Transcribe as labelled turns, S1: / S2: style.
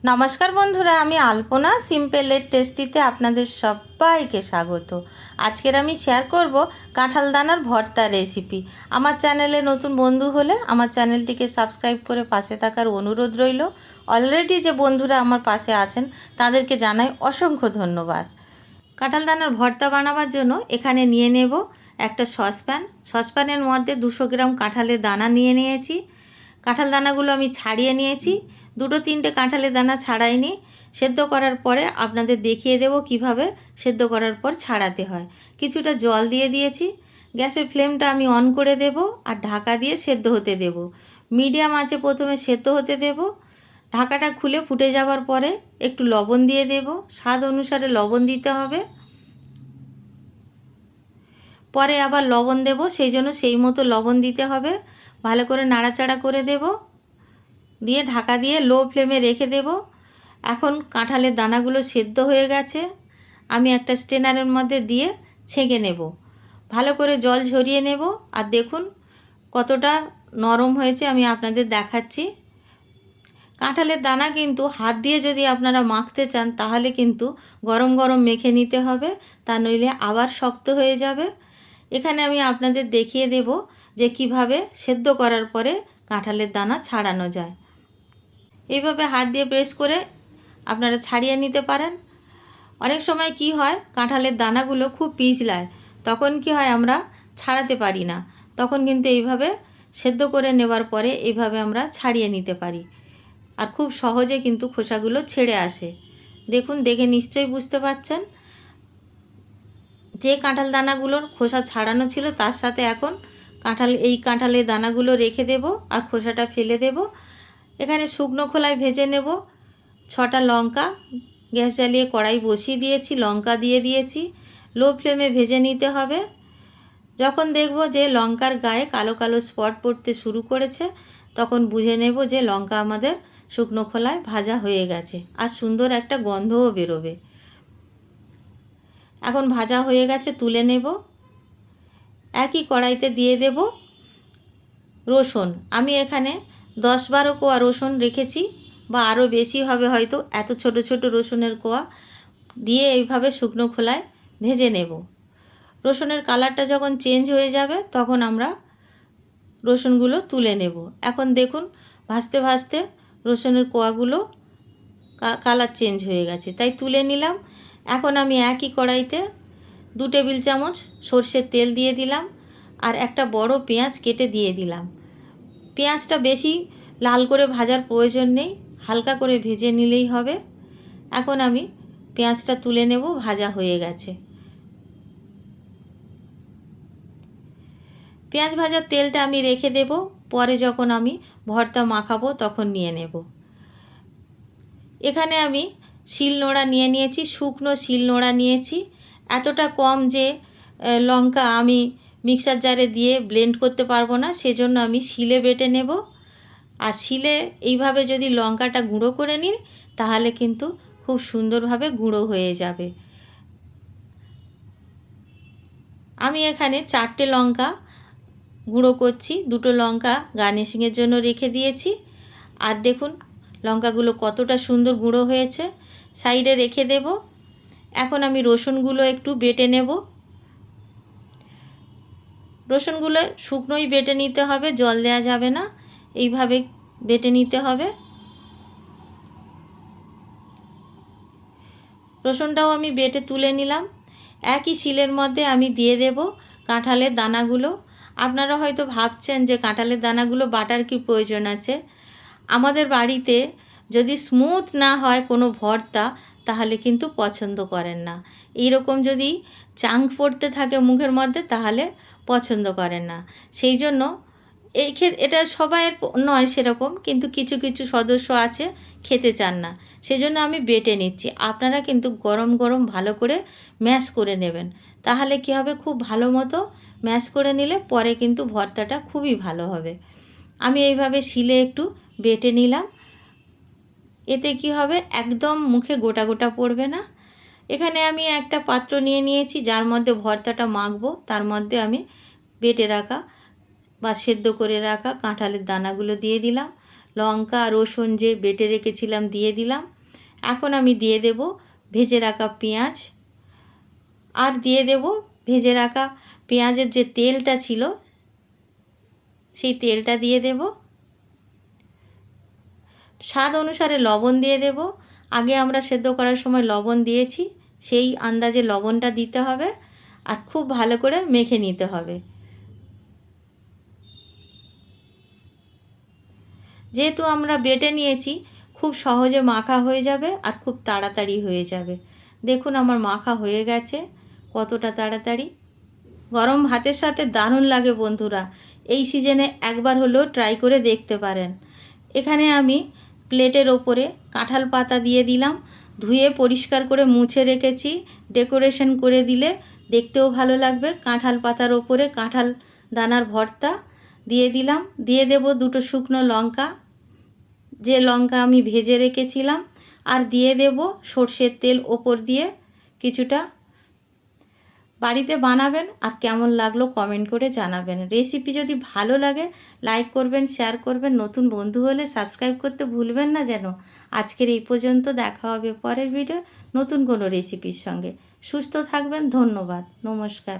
S1: নমস্কার বন্ধুরা, আমি আলপনা সিম্পলের টেস্টিতে আপনাদের সবাইকে স্বাগত। আজকের আমি শেয়ার করব কাঁঠাল দানার ভর্তা রেসিপি। আমার চ্যানেলে নতুন বন্ধু হলে আমার চ্যানেলটিকে সাবস্ক্রাইব করে পাশে থাকার অনুরোধ রইল। অলরেডি যে বন্ধুরা আমার পাশে আছেন তাদেরকে জানাই অসংখ্য ধন্যবাদ। কাঁঠাল দানার ভর্তা বানাবার জন্য এখানে নিয়ে নেব একটা সসপ্যানের মধ্যে 200 গ্রাম কাঁঠালের দানা নিয়ে নিয়েছি। কাঁঠাল দানাগুলো আমি ছাড়িয়ে নিয়েছি। 2-3টে কাঁঠালের দানা ছাড়াইনি। সেদ্ধ করার পরে আপনাদের দেখিয়ে দেব কিভাবে সেদ্ধ করার পর ছাড়াতে হয়। কিছুটা জল দিয়ে দিয়েছি। গ্যাসের ফ্লেমটা আমি অন করে দেব আর ঢাকা দিয়ে সেদ্ধ হতে দেব। মিডিয়াম আঁচে প্রথমে সেদ্ধ হতে দেব। ঢাকাটা খুলে ফুটে যাওয়ার পরে একটু লবণ দিয়ে দেব। স্বাদ অনুসারে লবণ দিতে হবে। পরে আবার লবণ দেব, সেই জন্য সেই মতো লবণ দিতে হবে। ভালো করে নাড়াচাড়া করে দেব, দিয়ে ঢাকা দিয়ে লো ফ্লেমে রেখে দেব। এখন কাঁঠালের দানাগুলো সেদ্ধ হয়ে গেছে। আমি একটা স্ট্রেনারের মধ্যে দিয়ে ছেঁকে নেব। ভালো করে জল ঝরিয়ে নেব। আর দেখুন কতটা নরম হয়েছে আমি আপনাদের দেখাচ্ছি। কাঁঠালের দানা কিন্তু হাত দিয়ে যদি আপনারা মাখতে চান তাহলে কিন্তু গরম গরম মেখে নিতে হবে, তা নইলে আবার শক্ত হয়ে যাবে। এখানে আমি আপনাদের দেখিয়ে দেব যে কিভাবে সেদ্ধ করার পরে কাঁঠালের দানা ছাড়ানো যায়। এইভাবে হাত দিয়ে প্রেস করে আপনারা ছাড়িয়ে নিতে পারেন। অনেক সময় কি হয়, কাঁঠালের দানাগুলো খুব পিছলায়, তখন কি হয় আমরা ছাড়াতে পারি না। তখন কিন্তু এইভাবে সেদ্ধ করে নেওয়ার পরে এইভাবে আমরা ছাড়িয়ে নিতে পারি, আর খুব সহজে কিন্তু খোসাগুলো ছেড়ে আসে। দেখুন, দেখে নিশ্চয়ই বুঝতে পারছেন যে কাঁঠাল দানাগুলোর খোসা ছাড়ানো ছিল তার সাথে এখন কাঁঠালের দানাগুলো রেখে দেব আর খোসাটা ফেলে দেব। এখানে শুকনো খোলায় ভেজে নেব 6টা লঙ্কা। গ্যাস জ্বালিয়ে কড়াই বসিয়ে দিয়েছি, লঙ্কা দিয়ে দিয়েছি। লো ফ্লেমে ভেজে নিতে হবে। যখন দেখব যে লঙ্কার গায়ে কালো কালো স্পট পড়তে শুরু করেছে তখন বুঝে নেব যে লঙ্কা আমাদের শুকনো খোলায় ভাজা হয়ে গেছে, আর সুন্দর একটা গন্ধও বেরোবে। এখন ভাজা হয়ে গেছে, তুলে নেব। একই কড়াইতে দিয়ে দেব রসুন। আমি এখানে 10-12 কোয়া রসুন রেখেছি, বা আরও বেশি হবে হয়তো, এত ছোট ছোট রসুনের কোয়া দিয়ে এইভাবে শুকনো খোলায় ভেজে নেব। রসুনের কালারটা যখন চেঞ্জ হয়ে যাবে তখন আমরা রসুনগুলো তুলে নেব। এখন দেখুন ভাজতে ভাজতে রসুনের কোয়াগুলো কালার চেঞ্জ হয়ে গেছে, তাই তুলে নিলাম। এখন আমি একই কড়াইতে 2 টেবিল চামচ সর্ষের তেল দিয়ে দিলাম, আর একটা বড় পেঁয়াজ কেটে দিয়ে দিলাম। পেঁয়াজটা বেশি লাল করে ভাজার প্রয়োজন নেই, হালকা করে ভেজে নিলেই হবে। এখন আমি পেঁয়াজটা তুলে নেব, ভাজা হয়ে গেছে। পেঁয়াজ ভাজার তেলটা আমি রেখে দেব, পরে যখন আমি ভর্তা মাখাবো তখন নিয়ে নেব। এখানে আমি শিলনোড়া নিয়ে নিয়েছি, শুকনো শিলনোড়া নিয়েছি। এতটা কম যে লঙ্কা আমি মিক্সার জারে দিয়ে ব্লেন্ড করতে পারবো না, সেজন্য আমি শিলে বেটে নেব। আর শিলে এইভাবে যদি লঙ্কাটা গুঁড়ো করে নিই তাহলে কিন্তু খুব সুন্দরভাবে গুঁড়ো হয়ে যাবে। আমি এখানে 4টে লঙ্কা গুঁড়ো করছি, 2টো লঙ্কা গার্নিশিংয়ের জন্য রেখে দিয়েছি। আর দেখুন লঙ্কাগুলো কতটা সুন্দর গুঁড়ো হয়েছে, সাইডে রেখে দেব। এখন আমি রসুনগুলো একটু বেটে নেব। রসুনগুলো শুকনোই বেটে নিতে হবে, জল দেওয়া যাবে না, এইভাবে বেটে নিতে হবে। রসুনটাও আমি বেটে তুলে নিলাম। একই শিলের মধ্যে আমি দিয়ে দেব কাঁঠালের দানাগুলো। আপনারা হয়তো ভাবছেন যে কাঁঠালের দানাগুলো বাটার কি প্রয়োজন আছে। আমাদের বাড়িতে যদি স্মুথ না হয় কোনো ভর্তা তাহলে কিন্তু পছন্দ করেন না। এইরকম যদি চাঙ্ক পড়তে থাকে মুখের মধ্যে তাহলে পছন্দ করেন না। সেই জন্য এটা সবাইয়ের নয় সেরকম, কিন্তু কিছু কিছু সদস্য আছে খেতে চান না, সেজন্য আমি বেটে নিচ্ছি। আপনারা কিন্তু গরম গরম ভালো করে ম্যাশ করে নেবেন, তাহলে কী হবে, খুব ভালো মতো ম্যাশ করে নিলে পরে কিন্তু ভর্তাটা খুবই ভালো হবে। আমি এইভাবে শিলে একটু বেটে নিলাম। এতে কি হবে, একদম মুখে গোটা গোটা পড়বে না। এখানে আমি একটা পাত্র নিয়ে নিয়েছি যার মধ্যে ভর্তাটা মাখবো। তার মধ্যে আমি বেটে রাখা বা সেদ্ধ করে রাখা কাঁঠালের দানাগুলো দিয়ে দিলাম। লঙ্কা রসুন যে বেটে রেখেছিলাম দিয়ে দিলাম। এখন আমি দিয়ে দেব ভেজে রাখা পেঁয়াজ, আর দিয়ে দেব ভেজে রাখা পেঁয়াজের যে তেলটা ছিল সেই তেলটা দিয়ে দেব। স্বাদ অনুসারে লবণ দিয়ে দেব। আগে আমরা সেদ্ধ করার সময় লবণ দিয়েছি, সেই আন্দাজে লবণটা দিতে হবে, আর খুব ভালো করে মেখে নিতে হবে। যেহেতু আমরা বেটে নিয়েছি, খুব সহজে মাখা হয়ে যাবে আর খুব তাড়াতাড়ি হয়ে যাবে। দেখুন আমার মাখা হয়ে গেছে কতটা তাড়াতাড়ি। গরম ভাতের সাথে দারুণ লাগে বন্ধুরা, এই সিজনে একবার হলেও ট্রাই করে দেখতে পারেন। এখানে আমি প্লেটের ওপরে কাঁঠাল পাতা দিয়ে দিলাম, ধুয়ে পরিষ্কার করে মুছে রেখেছি। ডেকোরেশন করে দিলে দেখতেও ভালো লাগবে। কাঁঠাল পাতার ওপরে কাঁঠাল দানার ভর্তা দিয়ে দিলাম। দিয়ে দেব দুটো শুকনো লঙ্কা, যে লঙ্কা আমি ভেজে রেখেছিলাম, আর দিয়ে দেব সর্ষের তেল ওপর দিয়ে কিছুটা। বাড়িতে বানাবেন আর কেমন লাগলো কমেন্ট করে জানাবেন। রেসিপি যদি ভালো লাগে লাইক করবেন, শেয়ার করবেন, নতুন বন্ধু হলে সাবস্ক্রাইব করতে ভুলবেন না যেন। আজকের এই পর্যন্ত, দেখা হবে পরের ভিডিও নতুন কোনো রেসিপির সঙ্গে। সুস্থ থাকবেন, ধন্যবাদ, নমস্কার।